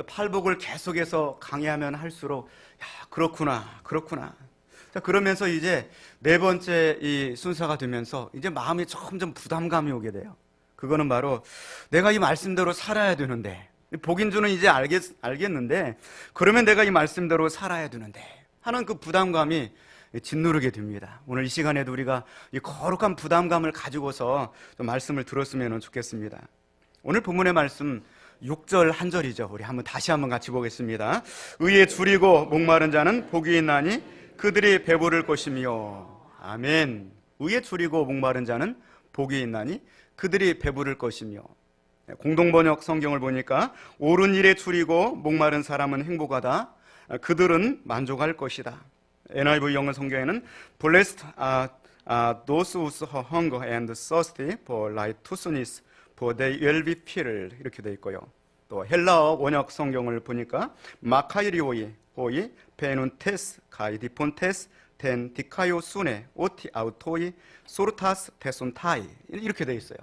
팔복을 계속해서 강의하면 할수록 그렇구나. 자, 그러면서 이제 네 번째 이 순서가 되면서 이제 마음이 점점 부담감이 오게 돼요. 그거는 바로 내가 이 말씀대로 살아야 되는데, 복인주는 이제 알겠는데 그러면 내가 이 말씀대로 살아야 되는데 하는 그 부담감이 짓누르게 됩니다. 오늘 이 시간에도 우리가 이 거룩한 부담감을 가지고서 좀 말씀을 들었으면 좋겠습니다. 오늘 본문의 말씀 6절 한 절이죠. 우리 다시 한번 같이 보겠습니다. 의에 줄이고 목마른 자는 복이 있나니 그들이 배부를 것이며. 아멘. 의에 줄이고 목마른 자는 복이 있나니 그들이 배부를 것이며. 공동번역 성경을 보니까 옳은 일에 줄이고 목마른 사람은 행복하다. 그들은 만족할 것이다. NIV 영어 성경에는 Blessed are those who hunger and thirsty for righteousness, for they will be filled. 이렇게 되어 있고요. 또 헬라어 원역 성경을 보니까 마카이리오이 호이 베눈테스 가이디폰테스 덴 디카요 순에 오티 아우토이 소르타스 테손타이 이렇게 되어 있어요.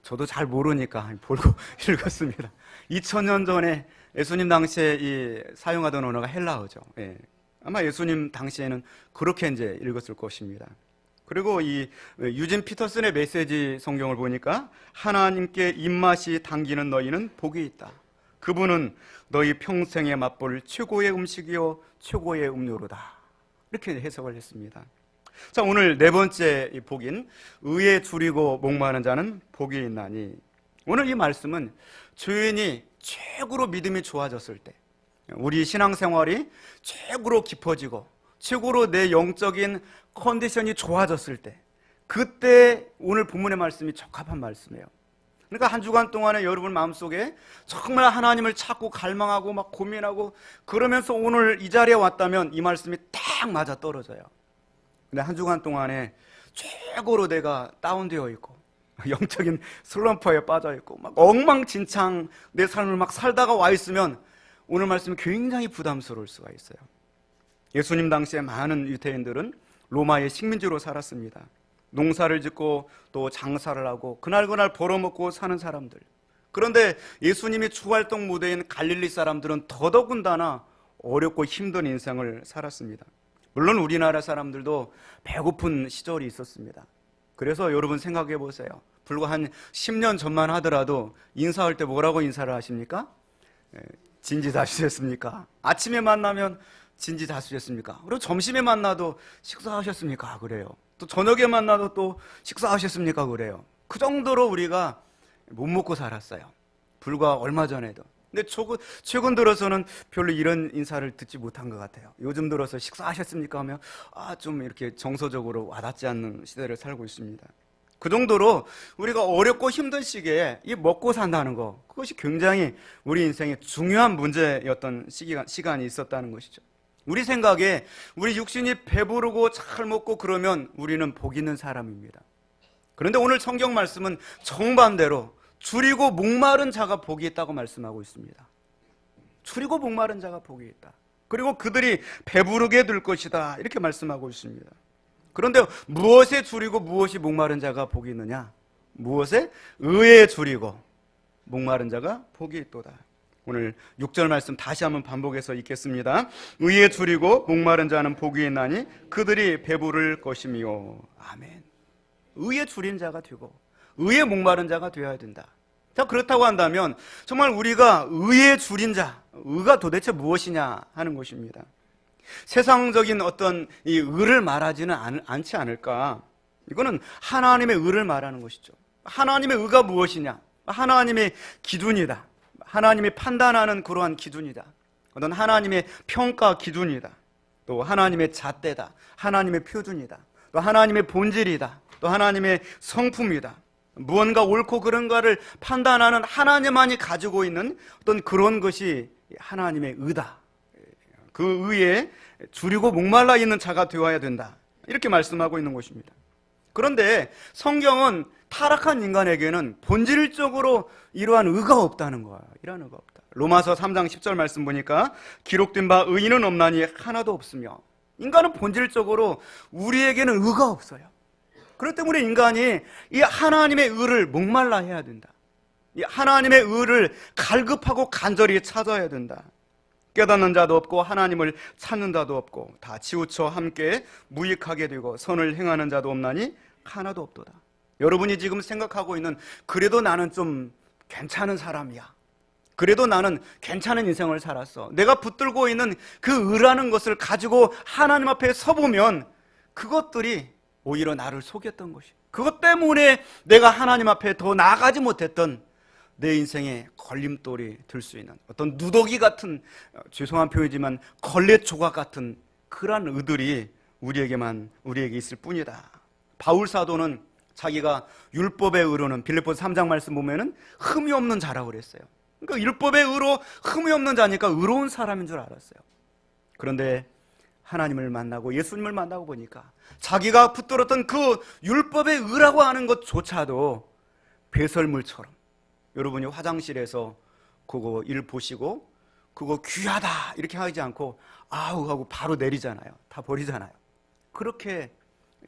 저도 잘 모르니까 보고 읽었습니다. 2000년 전에 예수님 당시에 사용하던 언어가 헬라어죠. 예. 아마 예수님 당시에는 그렇게 이제 읽었을 것입니다. 그리고 이 유진 피터슨의 메시지 성경을 보니까 하나님께 입맛이 당기는 너희는 복이 있다. 그분은 너희 평생에 맛볼 최고의 음식이요 최고의 음료로다. 이렇게 해석을 했습니다. 자, 오늘 네 번째 복인 의에 줄이고 목마른 자는 복이 있나니. 오늘 이 말씀은 죄인이 최고로 믿음이 좋아졌을 때, 우리 신앙생활이 최고로 깊어지고 최고로 내 영적인 컨디션이 좋아졌을 때, 그때 오늘 본문의 말씀이 적합한 말씀이에요. 그러니까 한 주간 동안에 여러분 마음속에 정말 하나님을 찾고 갈망하고 막 고민하고 그러면서 오늘 이 자리에 왔다면 이 말씀이 딱 맞아 떨어져요. 근데 한 주간 동안에 최고로 내가 다운되어 있고 영적인 슬럼프에 빠져 있고 막 엉망진창 내 삶을 막 살다가 와 있으면 오늘 말씀이 굉장히 부담스러울 수가 있어요. 예수님 당시에 많은 유대인들은 로마의 식민지로 살았습니다. 농사를 짓고 또 장사를 하고 그날 벌어먹고 사는 사람들. 그런데 예수님이 주활동 무대인 갈릴리 사람들은 더더군다나 어렵고 힘든 인생을 살았습니다. 물론 우리나라 사람들도 배고픈 시절이 있었습니다. 그래서 여러분 생각해 보세요. 불과 한 10년 전만 하더라도 인사할 때 뭐라고 인사를 하십니까? 진지 다 주셨습니까? 아침에 만나면 진지 다 주셨습니까? 그리고 점심에 만나도 식사하셨습니까? 그래요. 또 저녁에 만나도 또 식사하셨습니까? 그래요. 그 정도로 우리가 못 먹고 살았어요. 불과 얼마 전에도. 근데 최근 들어서는 별로 이런 인사를 듣지 못한 것 같아요. 요즘 들어서 식사하셨습니까? 하면 좀 이렇게 정서적으로 와닿지 않는 시대를 살고 있습니다. 그 정도로 우리가 어렵고 힘든 시기에 이 먹고 산다는 거, 그것이 굉장히 우리 인생의 중요한 문제였던 시간이 있었다는 것이죠. 우리 생각에 우리 육신이 배부르고 잘 먹고 그러면 우리는 복 있는 사람입니다. 그런데 오늘 성경 말씀은 정반대로 줄이고 목마른 자가 복이 있다고 말씀하고 있습니다. 줄이고 목마른 자가 복이 있다. 그리고 그들이 배부르게 될 것이다. 이렇게 말씀하고 있습니다. 그런데 무엇에 줄이고 무엇이 목마른 자가 복이 있느냐? 무엇에? 의에 줄이고 목마른 자가 복이 있도다. 오늘 6절 말씀 다시 한번 반복해서 읽겠습니다. 의에 줄이고 목마른 자는 복이 있나니 그들이 배부를 것이며. 아멘. 의에 줄인 자가 되고 의에 목마른 자가 되어야 된다. 자, 그렇다고 한다면 정말 우리가 의에 줄인 자, 의가 도대체 무엇이냐 하는 것입니다. 세상적인 어떤 이 의를 말하지는 않지 않을까? 이거는 하나님의 의를 말하는 것이죠. 하나님의 의가 무엇이냐? 하나님의 기준이다. 하나님이 판단하는 그러한 기준이다. 어떤 하나님의 평가 기준이다. 또 하나님의 잣대다. 하나님의 표준이다. 또 하나님의 본질이다. 또 하나님의 성품이다. 무언가 옳고 그른가를 판단하는 하나님만이 가지고 있는 어떤 그런 것이 하나님의 의다. 그 의에 줄이고 목말라 있는 자가 되어야 된다. 이렇게 말씀하고 있는 것입니다. 그런데 성경은 타락한 인간에게는 본질적으로 이러한 의가 없다는 거야. 이러한 의가 없다. 로마서 3장 10절 말씀 보니까 기록된 바 의인은 없나니 하나도 없으며. 인간은 본질적으로 우리에게는 의가 없어요. 그렇기 때문에 인간이 이 하나님의 의를 목말라 해야 된다. 이 하나님의 의를 갈급하고 간절히 찾아야 된다. 깨닫는 자도 없고 하나님을 찾는 자도 없고 다 치우쳐 함께 무익하게 되고 선을 행하는 자도 없나니 하나도 없도다. 여러분이 지금 생각하고 있는 그래도 나는 좀 괜찮은 사람이야, 그래도 나는 괜찮은 인생을 살았어, 내가 붙들고 있는 그 의라는 것을 가지고 하나님 앞에 서보면 그것들이 오히려 나를 속였던 것이, 그것 때문에 내가 하나님 앞에 더 나아가지 못했던 내 인생에 걸림돌이 될 수 있는 어떤 누더기 같은, 죄송한 표현이지만 걸레 조각 같은 그러한 의들이 우리에게 있을 뿐이다. 바울 사도는 자기가 율법의 의로는 빌립보서 3장 말씀 보면은 흠이 없는 자라고 그랬어요. 그러니까 율법의 의로 흠이 없는 자니까 의로운 사람인 줄 알았어요. 그런데 하나님을 만나고 예수님을 만나고 보니까 자기가 붙들었던 그 율법의 의라고 하는 것조차도 배설물처럼, 여러분이 화장실에서 그거 일 보시고 그거 귀하다 이렇게 하지 않고 아우 하고 바로 내리잖아요. 다 버리잖아요. 그렇게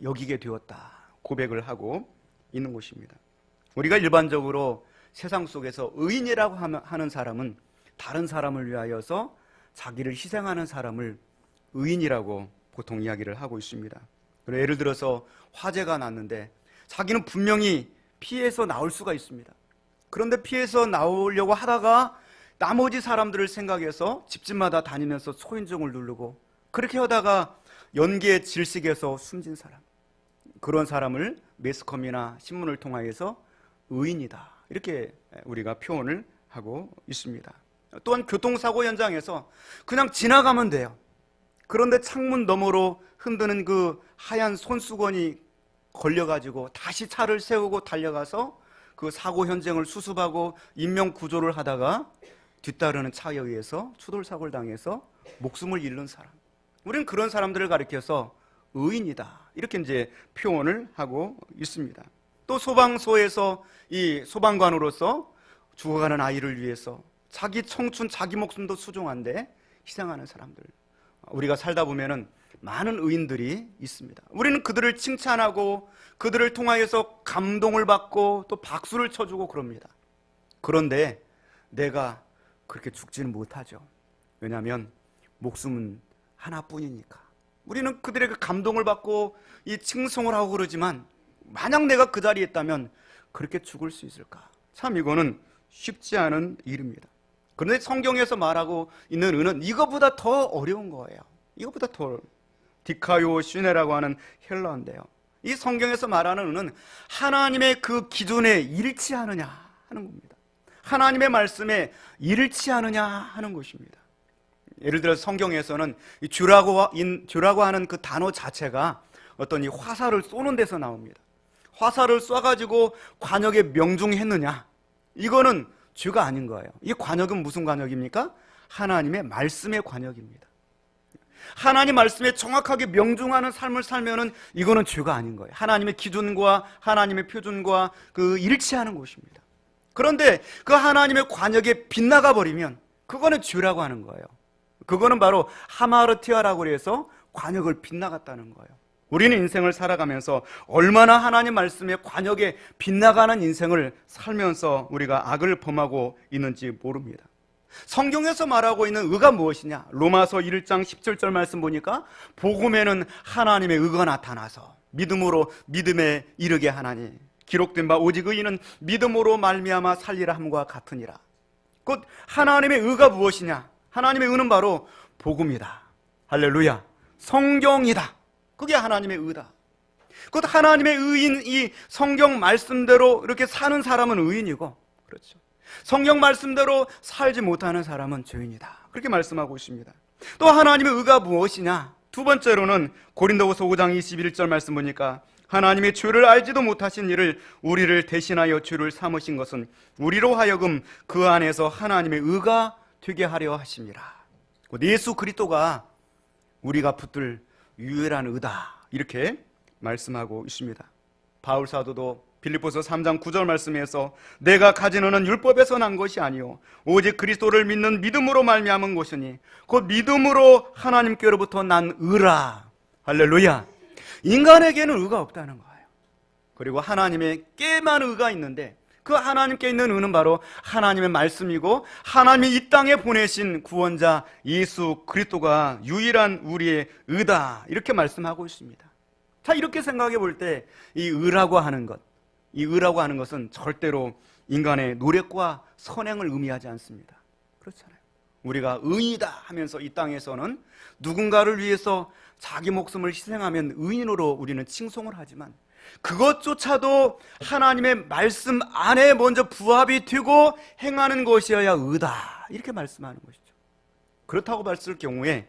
여기게 되었다 고백을 하고 있는 것입니다. 우리가 일반적으로 세상 속에서 의인이라고 하는 사람은 다른 사람을 위하여서 자기를 희생하는 사람을 의인이라고 보통 이야기를 하고 있습니다. 예를 들어서 화재가 났는데 자기는 분명히 피해서 나올 수가 있습니다. 그런데 피해서 나오려고 하다가 나머지 사람들을 생각해서 집집마다 다니면서 초인종을 누르고 그렇게 하다가 연기의 질식에서 숨진 사람, 그런 사람을 매스컴이나 신문을 통하여서 의인이다 이렇게 우리가 표현을 하고 있습니다. 또한 교통사고 현장에서 그냥 지나가면 돼요. 그런데 창문 너머로 흔드는 그 하얀 손수건이 걸려가지고 다시 차를 세우고 달려가서 그 사고 현장을 수습하고 인명 구조를 하다가 뒤따르는 차에 의해서 추돌사고를 당해서 목숨을 잃는 사람, 우리는 그런 사람들을 가리켜서 의인이다 이렇게 이제 표현을 하고 있습니다. 또 소방서에서 이 소방관으로서 죽어가는 아이를 위해서 자기 청춘, 자기 목숨도 소중한데 희생하는 사람들, 우리가 살다 보면은 많은 의인들이 있습니다. 우리는 그들을 칭찬하고 그들을 통하여서 감동을 받고 또 박수를 쳐주고 그럽니다. 그런데 내가 그렇게 죽지는 못하죠. 왜냐하면 목숨은 하나뿐이니까. 우리는 그들에게 감동을 받고 이 칭송을 하고 그러지만 만약 내가 그 자리에 있다면 그렇게 죽을 수 있을까? 참 이거는 쉽지 않은 일입니다. 그런데 성경에서 말하고 있는 의는 이거보다 더 어려운 거예요. 이거보다 더 디카요 시네라고 하는 헬라어인데요, 이 성경에서 말하는 의는 하나님의 그 기준에 일치하느냐 하는 겁니다. 하나님의 말씀에 일치하느냐 하는 것입니다. 예를 들어 성경에서는 이 주라고 하는 그 단어 자체가 어떤 이 화살을 쏘는 데서 나옵니다. 화살을 쏴가지고 관역에 명중했느냐, 이거는 죄가 아닌 거예요. 이 관역은 무슨 관역입니까? 하나님의 말씀의 관역입니다. 하나님 말씀에 정확하게 명중하는 삶을 살면은 이거는 죄가 아닌 거예요. 하나님의 기준과 하나님의 표준과 그 일치하는 것입니다. 그런데 그 하나님의 관역에 빗나가 버리면 그거는 죄라고 하는 거예요. 그거는 바로 하마르티아라고 해서 관역을 빗나갔다는 거예요. 우리는 인생을 살아가면서 얼마나 하나님 말씀의 관역에 빗나가는 인생을 살면서 우리가 악을 범하고 있는지 모릅니다. 성경에서 말하고 있는 의가 무엇이냐? 로마서 1장 17절 말씀 보니까 복음에는 하나님의 의가 나타나서 믿음으로 믿음에 이르게 하나니 기록된 바 오직 의인은 믿음으로 말미암아 살리라 함과 같으니라. 곧 하나님의 의가 무엇이냐? 하나님의 의는 바로 복음이다. 할렐루야. 성경이다. 그게 하나님의 의다. 곧 하나님의 의인, 이 성경 말씀대로 이렇게 사는 사람은 의인이고, 그렇죠, 성경 말씀대로 살지 못하는 사람은 죄인이다. 그렇게 말씀하고 있습니다. 또 하나님의 의가 무엇이냐? 두 번째로는 고린도후서 5장 21절 말씀 보니까 하나님의 죄를 알지도 못하신 이를 우리를 대신하여 죄를 삼으신 것은 우리로 하여금 그 안에서 하나님의 의가 되게 하려 하심이라. 예수 그리스도가 우리가 붙들 유일한 의다 이렇게 말씀하고 있습니다. 바울 사도도 빌립보서 3장 9절 말씀에서 내가 가진 의는 율법에서 난 것이 아니요 오직 그리스도를 믿는 믿음으로 말미암은 것이니 곧 믿음으로 하나님께로부터 난 의라. 할렐루야. 인간에게는 의가 없다는 거예요. 그리고 하나님의 꽤 많은 의가 있는데 그 하나님께 있는 의는 바로 하나님의 말씀이고 하나님이 이 땅에 보내신 구원자 예수 그리스도가 유일한 우리의 의다, 이렇게 말씀하고 있습니다. 자, 이렇게 생각해 볼 때 이 의라고 하는 것, 이 의라고 하는 것은 절대로 인간의 노력과 선행을 의미하지 않습니다. 그렇잖아요. 우리가 의인이다 하면서 이 땅에서는 누군가를 위해서 자기 목숨을 희생하면 의인으로 우리는 칭송을 하지만 그것조차도 하나님의 말씀 안에 먼저 부합이 되고 행하는 것이어야 의다, 이렇게 말씀하는 것이죠. 그렇다고 봤을 경우에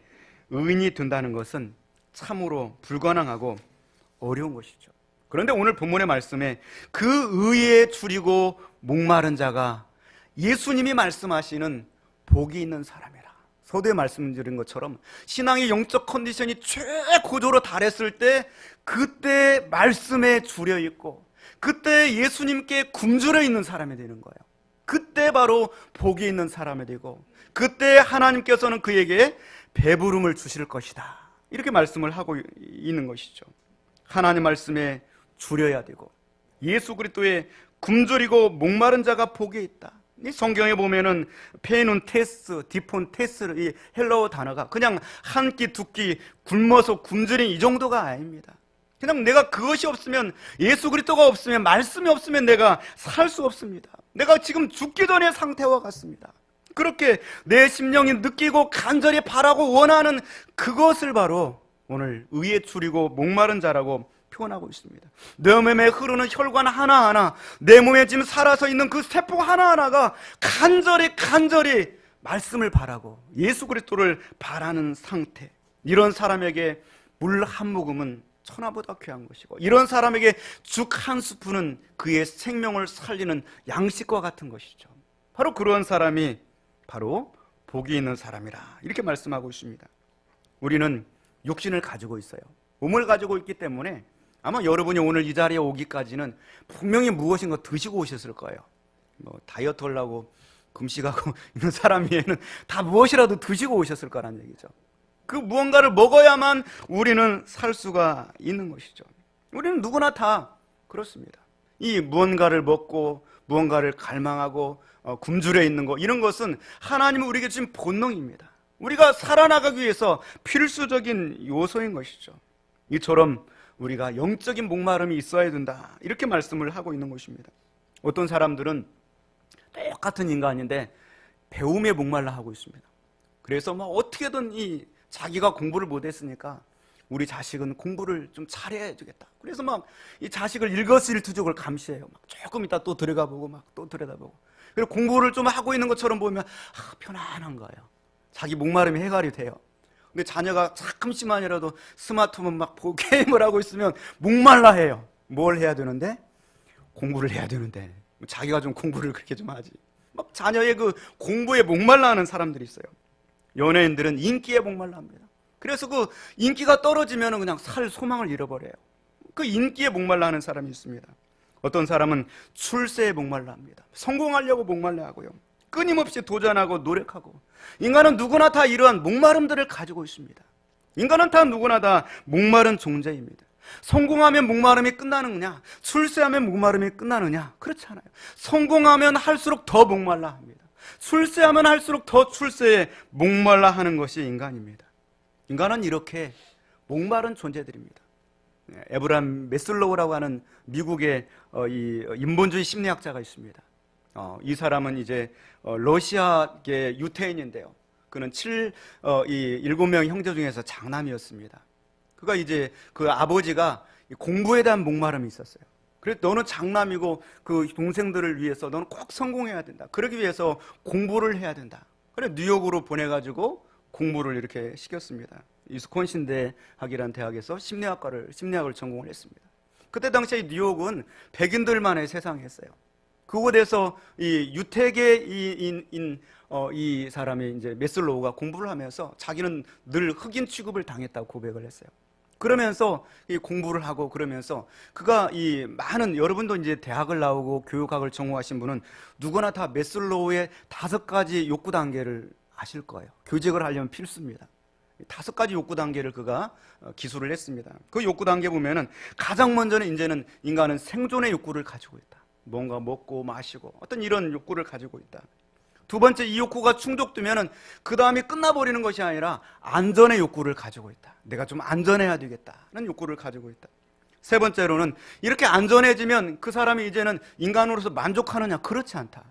의인이 된다는 것은 참으로 불가능하고 어려운 것이죠. 그런데 오늘 본문의 말씀에 그 의에 줄이고 목마른 자가 예수님이 말씀하시는 복이 있는 사람이라. 서두에 말씀드린 것처럼 신앙의 영적 컨디션이 최고조로 달했을 때 그때 말씀에 줄여 있고 그때 예수님께 굶주려 있는 사람이 되는 거예요. 그때 바로 복이 있는 사람이 되고 그때 하나님께서는 그에게 배부름을 주실 것이다, 이렇게 말씀을 하고 있는 것이죠. 하나님 말씀에 줄여야 되고 예수 그리스도의 굶주리고 목마른 자가 복이 있다. 이 성경에 보면은 페눈 테스, 디폰 테스, 이 헬라어 단어가 그냥 한 끼 두 끼 굶어서 굶주린 이 정도가 아닙니다. 그냥 내가 그것이 없으면, 예수 그리스도가 없으면, 말씀이 없으면 내가 살 수 없습니다. 내가 지금 죽기 전의 상태와 같습니다. 그렇게 내 심령이 느끼고 간절히 바라고 원하는 그것을 바로 오늘 의에 줄이고 목마른 자라고 표현하고 있습니다. 내 몸에 흐르는 혈관 하나하나, 내 몸에 지금 살아서 있는 그 세포 하나하나가 간절히 말씀을 바라고 예수 그리스도를 바라는 상태. 이런 사람에게 물 한 모금은 천하보다 귀한 것이고, 이런 사람에게 죽 한 스푼은 그의 생명을 살리는 양식과 같은 것이죠. 바로 그런 사람이 바로 복이 있는 사람이라, 이렇게 말씀하고 있습니다. 우리는 육신을 가지고 있어요. 몸을 가지고 있기 때문에 아마 여러분이 오늘 이 자리에 오기까지는 분명히 무엇인가 드시고 오셨을 거예요. 다이어트 하려고 금식하고 있는 사람 위에는 다 무엇이라도 드시고 오셨을 거란 얘기죠. 그 무언가를 먹어야만 우리는 살 수가 있는 것이죠. 우리는 누구나 다 그렇습니다. 이 무언가를 먹고 무언가를 갈망하고 굶주려 있는 것, 이런 것은 하나님은 우리에게 주신 본능입니다. 우리가 살아나가기 위해서 필수적인 요소인 것이죠. 이처럼 우리가 영적인 목마름이 있어야 된다, 이렇게 말씀을 하고 있는 것입니다. 어떤 사람들은 똑같은 인간인데 배움에 목말라 하고 있습니다. 그래서 어떻게든 자기가 공부를 못했으니까 우리 자식은 공부를 좀 잘해야 되겠다. 그래서 이 자식을 일거수일투족을 감시해요. 조금 있다 또 들여다보고 또 들여다보고. 그리고 공부를 좀 하고 있는 것처럼 보이면 편안한 거예요. 자기 목마름이 해결이 돼요. 근데 자녀가 잠시만이라도 스마트폰 보고 게임을 하고 있으면 목말라 해요. 뭘 해야 되는데? 공부를 해야 되는데 자기가 좀 공부를 그렇게 좀 하지. 자녀의 그 공부에 목말라 하는 사람들이 있어요. 연예인들은 인기에 목말라 합니다. 그래서 그 인기가 떨어지면 그냥 살 소망을 잃어버려요. 그 인기에 목말라 하는 사람이 있습니다. 어떤 사람은 출세에 목말라 합니다. 성공하려고 목말라 하고요. 끊임없이 도전하고 노력하고. 인간은 누구나 다 이러한 목마름들을 가지고 있습니다. 인간은 다 누구나 다 목마른 존재입니다. 성공하면 목마름이 끝나느냐, 출세하면 목마름이 끝나느냐? 그렇지 않아요. 성공하면 할수록 더 목말라 합니다. 출세하면 할수록 더 출세에 목말라 하는 것이 인간입니다. 인간은 이렇게 목마른 존재들입니다. 에브람 메슬로우라고 하는 미국의 이 인본주의 심리학자가 있습니다. 이 사람은 이제 러시아계 유태인인데요. 그는 7명 형제 중에서 장남이었습니다. 그가 이제 그 아버지가 공부에 대한 목마름이 있었어요. 그래서 너는 장남이고 그 동생들을 위해서 너는 꼭 성공해야 된다. 그러기 위해서 공부를 해야 된다. 그래 뉴욕으로 보내가지고 공부를 이렇게 시켰습니다. 위스콘신 대학이라는 대학에서 심리학을 전공을 했습니다. 그때 당시에 뉴욕은 백인들만의 세상이었어요. 그곳에서 이 유태계인 이 사람이 이제 메슬로우가 공부를 하면서 자기는 늘 흑인 취급을 당했다고 고백을 했어요. 그러면서 이 공부를 하고 그러면서 그가 이 많은, 여러분도 이제 대학을 나오고 교육학을 전공하신 분은 누구나 다 메슬로우의 5가지 욕구 단계를 아실 거예요. 교직을 하려면 필수입니다. 5가지 욕구 단계를 그가 기술을 했습니다. 그 욕구 단계 보면은 가장 먼저는 이제는 인간은 생존의 욕구를 가지고 있다. 뭔가 먹고 마시고 어떤 이런 욕구를 가지고 있다. 두 번째, 이 욕구가 충족되면은 그 다음이 끝나버리는 것이 아니라 안전의 욕구를 가지고 있다. 내가 좀 안전해야 되겠다는 욕구를 가지고 있다. 세 번째로는 이렇게 안전해지면 그 사람이 이제는 인간으로서 만족하느냐? 그렇지 않다.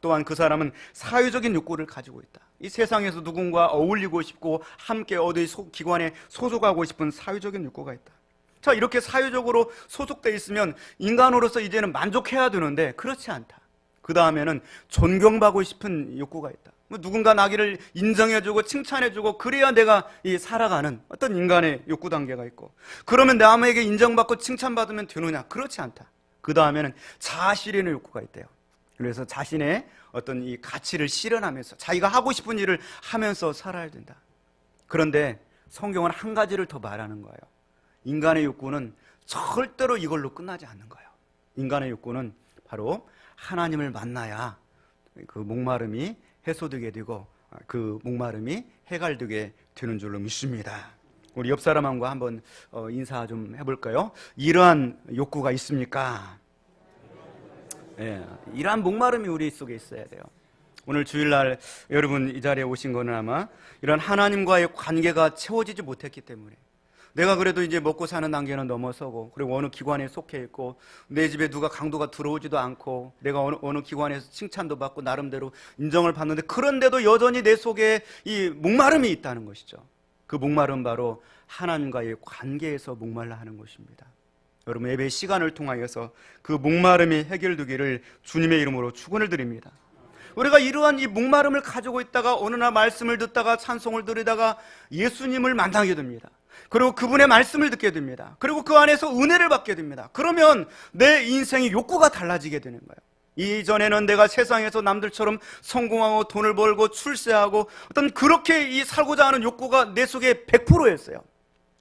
또한 그 사람은 사회적인 욕구를 가지고 있다. 이 세상에서 누군가 어울리고 싶고 함께 어디 기관에 소속하고 싶은 사회적인 욕구가 있다. 자, 이렇게 사회적으로 소속돼 있으면 인간으로서 이제는 만족해야 되는데 그렇지 않다. 그 다음에는 존경받고 싶은 욕구가 있다. 누군가 나기를 인정해주고 칭찬해주고 그래야 내가 살아가는 어떤 인간의 욕구 단계가 있고, 그러면 남에게 인정받고 칭찬받으면 되느냐? 그렇지 않다. 그 다음에는 자아실현의 욕구가 있대요. 그래서 자신의 어떤 이 가치를 실현하면서 자기가 하고 싶은 일을 하면서 살아야 된다. 그런데 성경은 한 가지를 더 말하는 거예요. 인간의 욕구는 절대로 이걸로 끝나지 않는 거예요. 인간의 욕구는 바로 하나님을 만나야 그 목마름이 해소되게 되고 그 목마름이 해갈되게 되는 줄로 믿습니다. 우리 옆 사람과 한번 인사 좀 해볼까요? 이러한 욕구가 있습니까? 예, 이러한 목마름이 우리 속에 있어야 돼요. 오늘 주일날 여러분 이 자리에 오신 거는 아마 이런 하나님과의 관계가 채워지지 못했기 때문에, 내가 그래도 이제 먹고 사는 단계는 넘어서고, 그리고 어느 기관에 속해 있고, 내 집에 누가 강도가 들어오지도 않고, 내가 어느 기관에서 칭찬도 받고 나름대로 인정을 받는데, 그런데도 여전히 내 속에 이 목마름이 있다는 것이죠. 그 목마름 바로 하나님과의 관계에서 목말라 하는 것입니다. 여러분, 예배 시간을 통하여서 그 목마름이 해결되기를 주님의 이름으로 축원을 드립니다. 우리가 이러한 이 목마름을 가지고 있다가 어느 날 말씀을 듣다가 찬송을 들으다가 예수님을 만나게 됩니다. 그리고 그분의 말씀을 듣게 됩니다. 그리고 그 안에서 은혜를 받게 됩니다. 그러면 내 인생의 욕구가 달라지게 되는 거예요. 이전에는 내가 세상에서 남들처럼 성공하고 돈을 벌고 출세하고 어떤 그렇게 살고자 하는 욕구가 내 속에 100%였어요.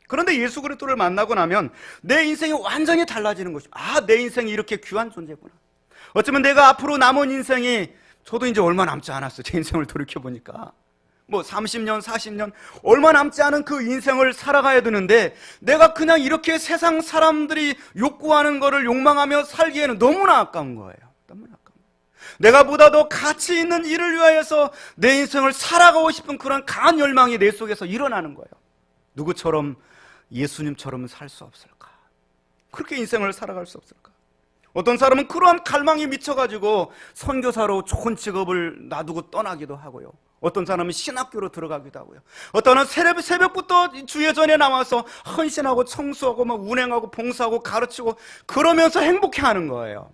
그런데 예수 그리스도를 만나고 나면 내 인생이 완전히 달라지는 것입니다. 아, 내 인생이 이렇게 귀한 존재구나. 어쩌면 내가 앞으로 남은 인생이, 저도 이제 얼마 남지 않았어요. 제 인생을 돌이켜보니까 뭐 30년, 40년 얼마 남지 않은 그 인생을 살아가야 되는데, 내가 그냥 이렇게 세상 사람들이 욕구하는 거를 욕망하며 살기에는 너무나 아까운 거예요. 너무나 아까운 거예요. 내가 보다 더 가치 있는 일을 위하여서 내 인생을 살아가고 싶은 그런 강한 열망이 내 속에서 일어나는 거예요. 누구처럼? 예수님처럼 살 수 없을까? 그렇게 인생을 살아갈 수 없을까? 어떤 사람은 그러한 갈망이 미쳐가지고 선교사로 좋은 직업을 놔두고 떠나기도 하고요. 어떤 사람은 신학교로 들어가기도 하고요. 어떤 사람은 새벽부터 주예전에 나와서 헌신하고 청소하고 막 운행하고 봉사하고 가르치고 그러면서 행복해하는 거예요.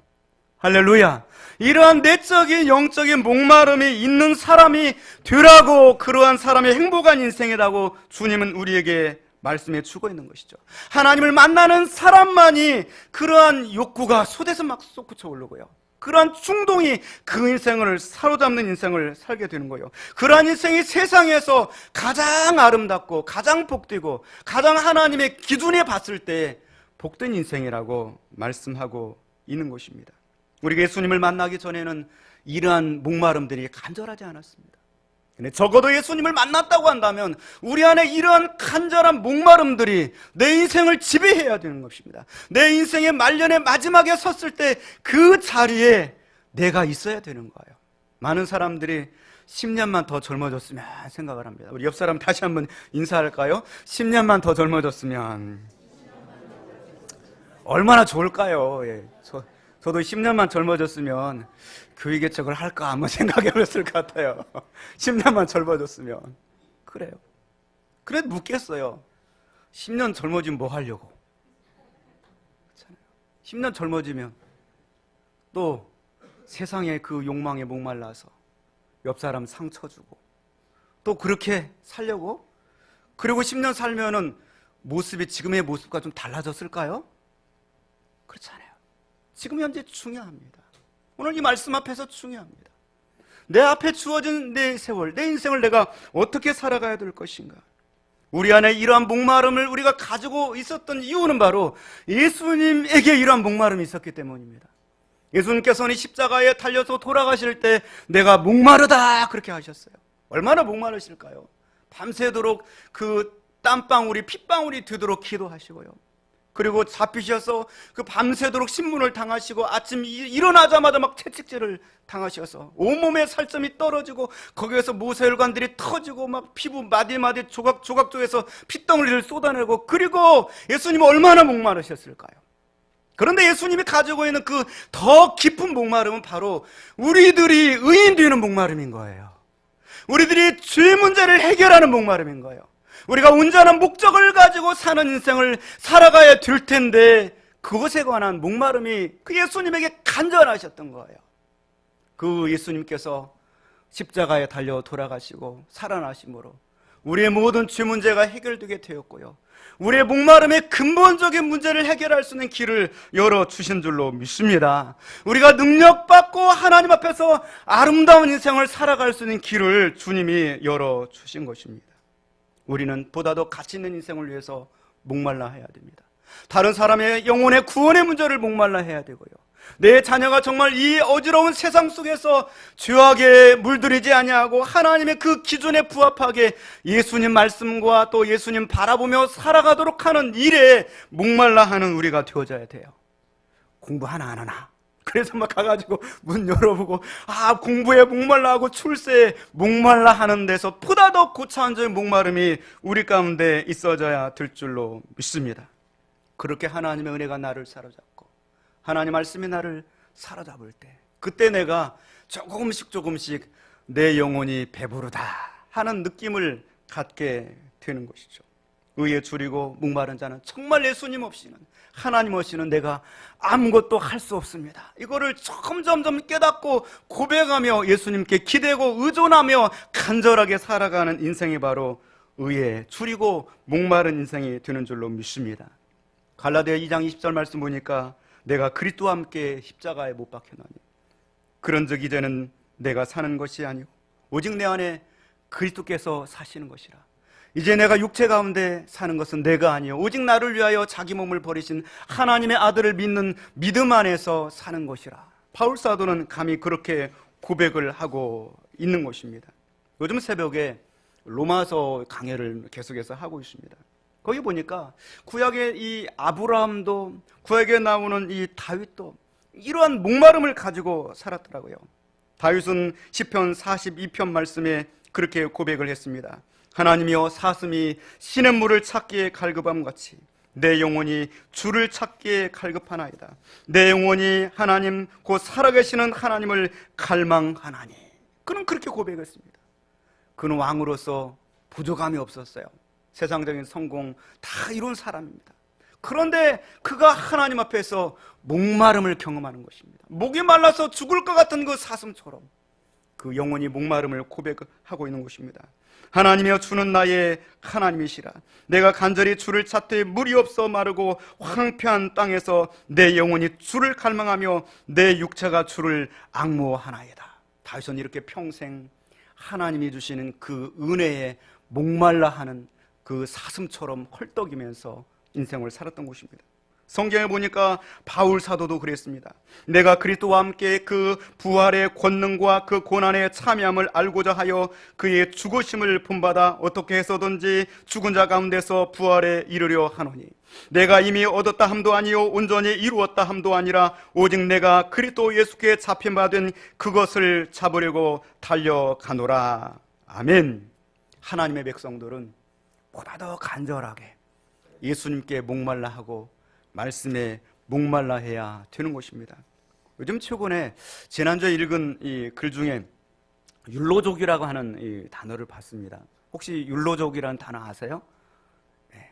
할렐루야. 이러한 내적인 영적인 목마름이 있는 사람이 되라고, 그러한 사람의 행복한 인생이라고 주님은 우리에게 말씀에 주고 있는 것이죠. 하나님을 만나는 사람만이 그러한 욕구가 속에서 막 솟구쳐 오르고요, 그러한 충동이 그 인생을 사로잡는 인생을 살게 되는 거예요. 그러한 인생이 세상에서 가장 아름답고 가장 복되고 가장 하나님의 기준에 봤을 때 복된 인생이라고 말씀하고 있는 것입니다. 우리가 예수님을 만나기 전에는 이러한 목마름들이 간절하지 않았습니다. 근데 적어도 예수님을 만났다고 한다면 우리 안에 이러한 간절한 목마름들이 내 인생을 지배해야 되는 것입니다. 내 인생의 말년의 마지막에 섰을 때 그 자리에 내가 있어야 되는 거예요. 많은 사람들이 10년만 더 젊어졌으면 생각을 합니다. 우리 옆 사람 다시 한번 인사할까요? 10년만 더 젊어졌으면 얼마나 좋을까요? 예, 저도 10년만 젊어졌으면 교회 개척을 할까 한번 생각해봤을 것 같아요. 10년만 젊어졌으면. 그래요. 그래 묻겠어요. 10년 젊어지면 뭐 하려고? 그렇잖아요. 10년 젊어지면 또 세상의 그 욕망에 목말라서 옆 사람 상처 주고 또 그렇게 살려고? 그리고 10년 살면은 모습이 지금의 모습과 좀 달라졌을까요? 그렇잖아요. 지금 현재 중요합니다. 오늘 이 말씀 앞에서 중요합니다. 내 앞에 주어진 내 세월, 내 인생을 내가 어떻게 살아가야 될 것인가? 우리 안에 이러한 목마름을 우리가 가지고 있었던 이유는 바로 예수님에게 이러한 목마름이 있었기 때문입니다. 예수님께서는 십자가에 달려서 돌아가실 때 내가 목마르다 그렇게 하셨어요. 얼마나 목마르실까요? 밤새도록 그 땀방울이 핏방울이 되도록 기도하시고요. 그리고 잡히셔서 그 밤새도록 신문을 당하시고 아침 일어나자마자 막 채찍질을 당하셔서 온몸에 살점이 떨어지고 거기에서 모세혈관들이 터지고 막 피부 마디마디 조각조각조에서 핏덩어리를 쏟아내고, 그리고 예수님은 얼마나 목마르셨을까요? 그런데 예수님이 가지고 있는 그 더 깊은 목마름은 바로 우리들이 의인 되는 목마름인 거예요. 우리들이 죄 문제를 해결하는 목마름인 거예요. 우리가 온전한 목적을 가지고 사는 인생을 살아가야 될 텐데 그것에 관한 목마름이 그 예수님에게 간절하셨던 거예요. 그 예수님께서 십자가에 달려 돌아가시고 살아나심으로 우리의 모든 죄 문제가 해결되게 되었고요, 우리의 목마름의 근본적인 문제를 해결할 수 있는 길을 열어주신 줄로 믿습니다. 우리가 능력받고 하나님 앞에서 아름다운 인생을 살아갈 수 있는 길을 주님이 열어주신 것입니다. 우리는 보다 더 가치 있는 인생을 위해서 목말라 해야 됩니다. 다른 사람의 영혼의 구원의 문제를 목말라 해야 되고요, 내 자녀가 정말 이 어지러운 세상 속에서 죄악에 물들이지 아니하고 하나님의 그 기준에 부합하게 예수님 말씀과 또 예수님 바라보며 살아가도록 하는 일에 목말라 하는 우리가 되어져야 돼요. 공부 하나 안 하나, 그래서 막 가가지고 문 열어보고 공부에 목말라 하고 출세에 목말라 하는 데서 보다 더 고차원적인 목마름이 우리 가운데 있어져야 될 줄로 믿습니다. 그렇게 하나님의 은혜가 나를 사로잡고 하나님 말씀이 나를 사로잡을 때, 그때 내가 조금씩 내 영혼이 배부르다 하는 느낌을 갖게 되는 것이죠. 의에 줄이고 목마른 자는 정말 예수님 없이는, 하나님 없이는 내가 아무것도 할 수 없습니다. 이거를 점점 깨닫고 고백하며 예수님께 기대고 의존하며 간절하게 살아가는 인생이 바로 의에 줄이고 목마른 인생이 되는 줄로 믿습니다. 갈라디아 2장 20절 말씀 보니까 내가 그리스도와 함께 십자가에 못 박혀나니 그런즉 이제는 내가 사는 것이 아니오 오직 내 안에 그리스도께서 사시는 것이라. 이제 내가 육체 가운데 사는 것은 내가 아니요 오직 나를 위하여 자기 몸을 버리신 하나님의 아들을 믿는 믿음 안에서 사는 것이라. 바울 사도는 감히 그렇게 고백을 하고 있는 것입니다. 요즘 새벽에 로마서 강해를 계속해서 하고 있습니다. 거기 보니까 구약의 이 아브라함도, 구약에 나오는 이 다윗도 이러한 목마름을 가지고 살았더라고요. 다윗은 시편 42편 말씀에 그렇게 고백을 했습니다. 하나님이여 사슴이 시냇물을 찾기에 갈급함같이 내 영혼이 주를 찾기에 갈급하나이다. 내 영혼이 하나님 곧 살아계시는 하나님을 갈망하나니. 그는 그렇게 고백했습니다. 그는 왕으로서 부족함이 없었어요. 세상적인 성공 다 이룬 사람입니다. 그런데 그가 하나님 앞에서 목마름을 경험하는 것입니다. 목이 말라서 죽을 것 같은 그 사슴처럼 그 영혼이 목마름을 고백하고 있는 것입니다. 하나님이여 주는 나의 하나님이시라. 내가 간절히 주를 찾되 물이 없어 마르고 황폐한 땅에서 내 영혼이 주를 갈망하며 내 육체가 주를 앙모하나이다. 다윗은 이렇게 평생 하나님이 주시는 그 은혜에 목말라 하는 그 사슴처럼 헐떡이면서 인생을 살았던 것입니다. 성경에 보니까 바울 사도도 그랬습니다. 내가 그리스도와 함께 그 부활의 권능과 그 고난의 참여함을 알고자 하여 그의 죽으심을 본받아 어떻게 해서든지 죽은 자 가운데서 부활에 이르려 하노니 내가 이미 얻었다 함도 아니요 온전히 이루었다 함도 아니라 오직 내가 그리스도 예수께 잡힌 바 된 그것을 잡으려고 달려가노라. 아멘. 하나님의 백성들은 보다 더 간절하게 예수님께 목말라 하고 말씀에 목말라 해야 되는 것입니다. 요즘 최근에 지난주에 읽은 이 글 중에 율로족이라고 하는 이 단어를 봤습니다. 혹시 율로족이라는 단어 아세요? 네,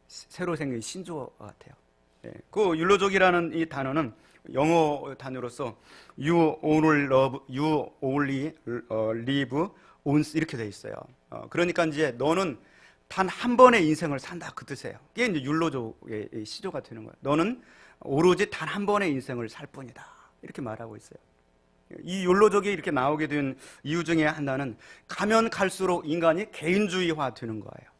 새로 생긴 신조 같아요. 네, 그 율로족이라는 이 단어는 영어 단어로서 you only live once 이렇게 돼 있어요. 그러니까 이제 너는 단 한 번의 인생을 산다 그 뜻이에요. 이게 이제 율로족의 시조가 되는 거예요. 너는 오로지 단 한 번의 인생을 살 뿐이다 이렇게 말하고 있어요. 이 율로족이 이렇게 나오게 된 이유 중에 하나는 가면 갈수록 인간이 개인주의화 되는 거예요.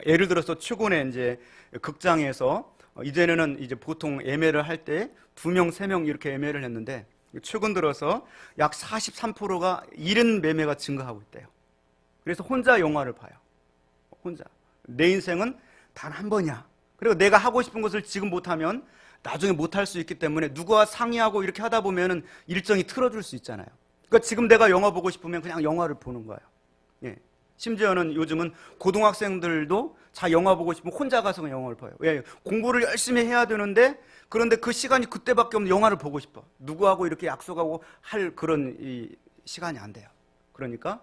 예를 들어서 최근에 이제 극장에서 이제는 이제 보통 예매를 할 때 2명, 3명 이렇게 예매를 했는데 최근 들어서 약 43%가 1인 매매가 증가하고 있대요. 그래서 혼자 영화를 봐요. 혼자. 내 인생은 단 한 번이야. 그리고 내가 하고 싶은 것을 지금 못하면 나중에 못할 수 있기 때문에 누구와 상의하고 이렇게 하다 보면은 일정이 틀어질 수 있잖아요. 그러니까 지금 내가 영화 보고 싶으면 그냥 영화를 보는 거예요. 예. 심지어는 요즘은 고등학생들도 자 영화 보고 싶으면 혼자 가서 그냥 영화를 봐요. 왜? 공부를 열심히 해야 되는데 그런데 그 시간이 그때밖에 없는 영화를 보고 싶어. 누구하고 이렇게 약속하고 할 그런 이 시간이 안 돼요. 그러니까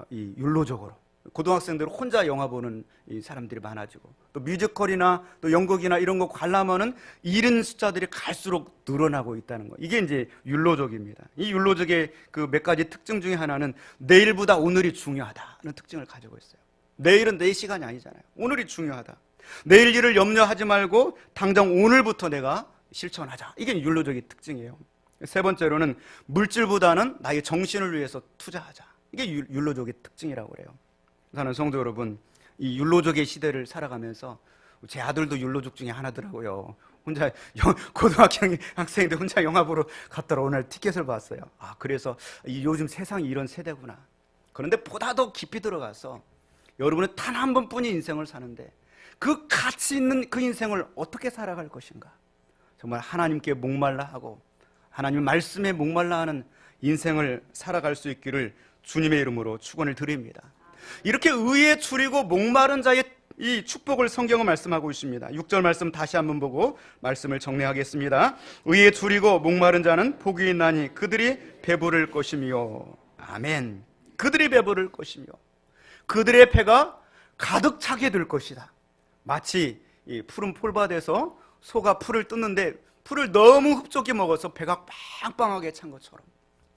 이 율로적으로 고등학생들은 혼자 영화 보는 이 사람들이 많아지고 또 뮤지컬이나 또 연극이나 이런 거 관람하는 이른 숫자들이 갈수록 늘어나고 있다는 거. 이게 이제 율로족입니다. 이 율로족의 그 몇 가지 특징 중에 하나는 내일보다 오늘이 중요하다는 특징을 가지고 있어요. 내일은 내 시간이 아니잖아요. 오늘이 중요하다. 내일 일을 염려하지 말고 당장 오늘부터 내가 실천하자. 이게 율로족의 특징이에요. 세 번째로는 물질보다는 나의 정신을 위해서 투자하자. 이게 율로족의 특징이라고 그래요. 사는 성도 여러분, 이 율로족의 시대를 살아가면서 제 아들도 율로족 중에 하나더라고요. 혼자 학생인데 혼자 영화 보러 갔더라. 오늘 티켓을 봤어요. 그래서 요즘 세상이 이런 세대구나. 그런데 보다 더 깊이 들어가서 여러분은 단 한 번뿐인 인생을 사는데 그 가치 있는 그 인생을 어떻게 살아갈 것인가? 정말 하나님께 목말라 하고 하나님 말씀에 목말라 하는 인생을 살아갈 수 있기를 주님의 이름으로 축원을 드립니다. 이렇게 의에 줄이고 목마른 자의 이 축복을 성경은 말씀하고 있습니다. 6절 말씀 다시 한번 보고 말씀을 정리하겠습니다. 의에 줄이고 목마른 자는 복이 있나니 그들이 배부를 것이며. 아멘. 그들이 배부를 것이며 그들의 배가 가득 차게 될 것이다. 마치 이 푸른 폴밭에서 소가 풀을 뜯는데 풀을 너무 흡족히 먹어서 배가 빵빵하게 찬 것처럼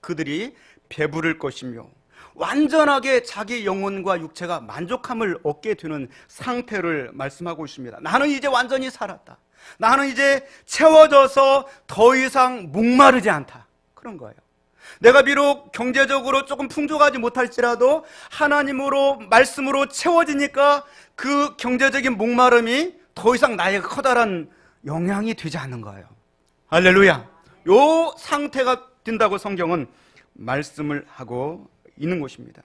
그들이 배부를 것이며 완전하게 자기 영혼과 육체가 만족함을 얻게 되는 상태를 말씀하고 있습니다. 나는 이제 완전히 살았다. 나는 이제 채워져서 더 이상 목마르지 않다. 그런 거예요. 내가 비록 경제적으로 조금 풍족하지 못할지라도 하나님으로 말씀으로 채워지니까 그 경제적인 목마름이 더 이상 나에게 커다란 영향이 되지 않는 거예요. 할렐루야. 요 상태가 된다고 성경은 말씀을 하고 있는 것입니다.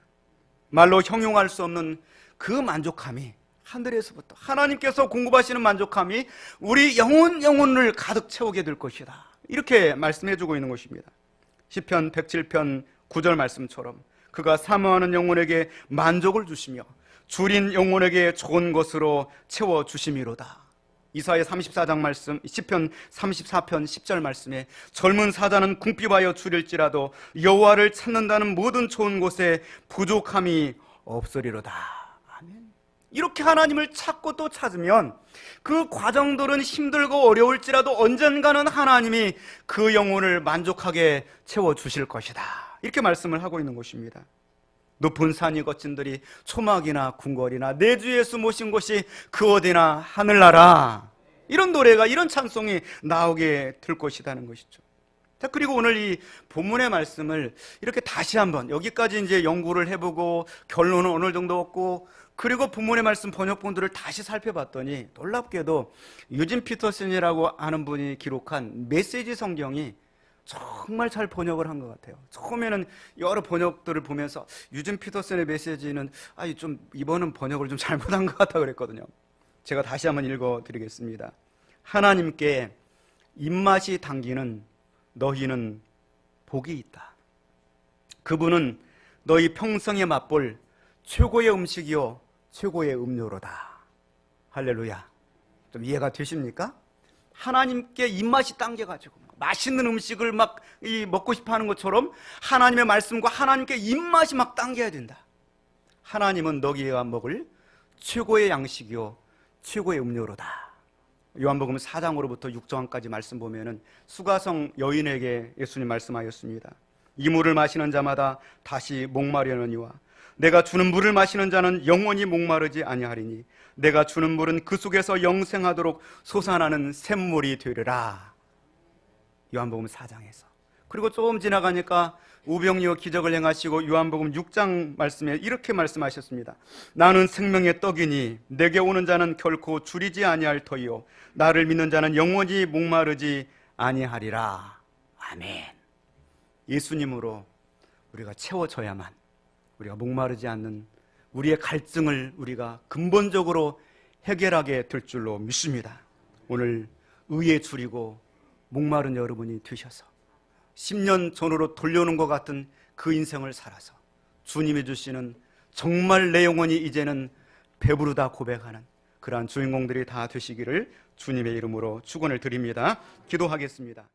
말로 형용할 수 없는 그 만족함이 하늘에서부터 하나님께서 공급하시는 만족함이 우리 영혼을 가득 채우게 될 것이다. 이렇게 말씀해 주고 있는 것입니다. 시편 107편 9절 말씀처럼 그가 사모하는 영혼에게 만족을 주시며 줄인 영혼에게 좋은 것으로 채워 주심이로다. 이사야 34장 말씀, 시편 34편 10절 말씀에 젊은 사자는 궁핍하여 줄일지라도 여호와를 찾는다는 모든 좋은 곳에 부족함이 없으리로다. 아멘. 이렇게 하나님을 찾고 또 찾으면 그 과정들은 힘들고 어려울지라도 언젠가는 하나님이 그 영혼을 만족하게 채워주실 것이다. 이렇게 말씀을 하고 있는 것입니다. 높은 산이 거친들이 초막이나 궁궐이나 내 주 예수 모신 곳이 그 어디나 하늘나라. 이런 노래가 이런 찬송이 나오게 될 것이라는 것이죠. 자, 그리고 오늘 이 본문의 말씀을 이렇게 다시 한번 여기까지 이제 연구를 해보고 결론은 어느 정도 얻고 그리고 본문의 말씀 번역본들을 다시 살펴봤더니 놀랍게도 유진 피터슨이라고 하는 분이 기록한 메시지 성경이 정말 잘 번역을 한 것 같아요. 처음에는 여러 번역들을 보면서 유진 피터슨의 메시지는 좀 이번은 번역을 좀 잘못한 것 같다 그랬거든요. 제가 다시 한번 읽어드리겠습니다. 하나님께 입맛이 당기는 너희는 복이 있다. 그분은 너희 평생에 맛볼 최고의 음식이요 최고의 음료로다. 할렐루야. 좀 이해가 되십니까? 하나님께 입맛이 당겨가지고 맛있는 음식을 막 먹고 싶어 하는 것처럼 하나님의 말씀과 하나님께 입맛이 막 당겨야 된다. 하나님은 너희가 먹을 최고의 양식이요 최고의 음료로다. 요한복음 4장으로부터 6장까지 말씀 보면은 수가성 여인에게 예수님 말씀하였습니다. 이 물을 마시는 자마다 다시 목마르느니와 내가 주는 물을 마시는 자는 영원히 목마르지 아니하리니 내가 주는 물은 그 속에서 영생하도록 솟아나는 샘물이 되리라. 요한복음 4장에서. 그리고 조금 지나가니까 우병이어 기적을 행하시고 요한복음 6장 말씀에 이렇게 말씀하셨습니다. 나는 생명의 떡이니 내게 오는 자는 결코 줄이지 아니할 터이요 나를 믿는 자는 영원히 목마르지 아니하리라. 아멘. 예수님으로 우리가 채워져야만 우리가 목마르지 않는 우리의 갈증을 우리가 근본적으로 해결하게 될 줄로 믿습니다. 오늘 의에 줄이고 목마른 여러분이 되셔서 10년 전으로 돌려오는 것 같은 그 인생을 살아서 주님이 주시는 정말 내 영혼이 이제는 배부르다 고백하는 그러한 주인공들이 다 되시기를 주님의 이름으로 축원을 드립니다. 기도하겠습니다.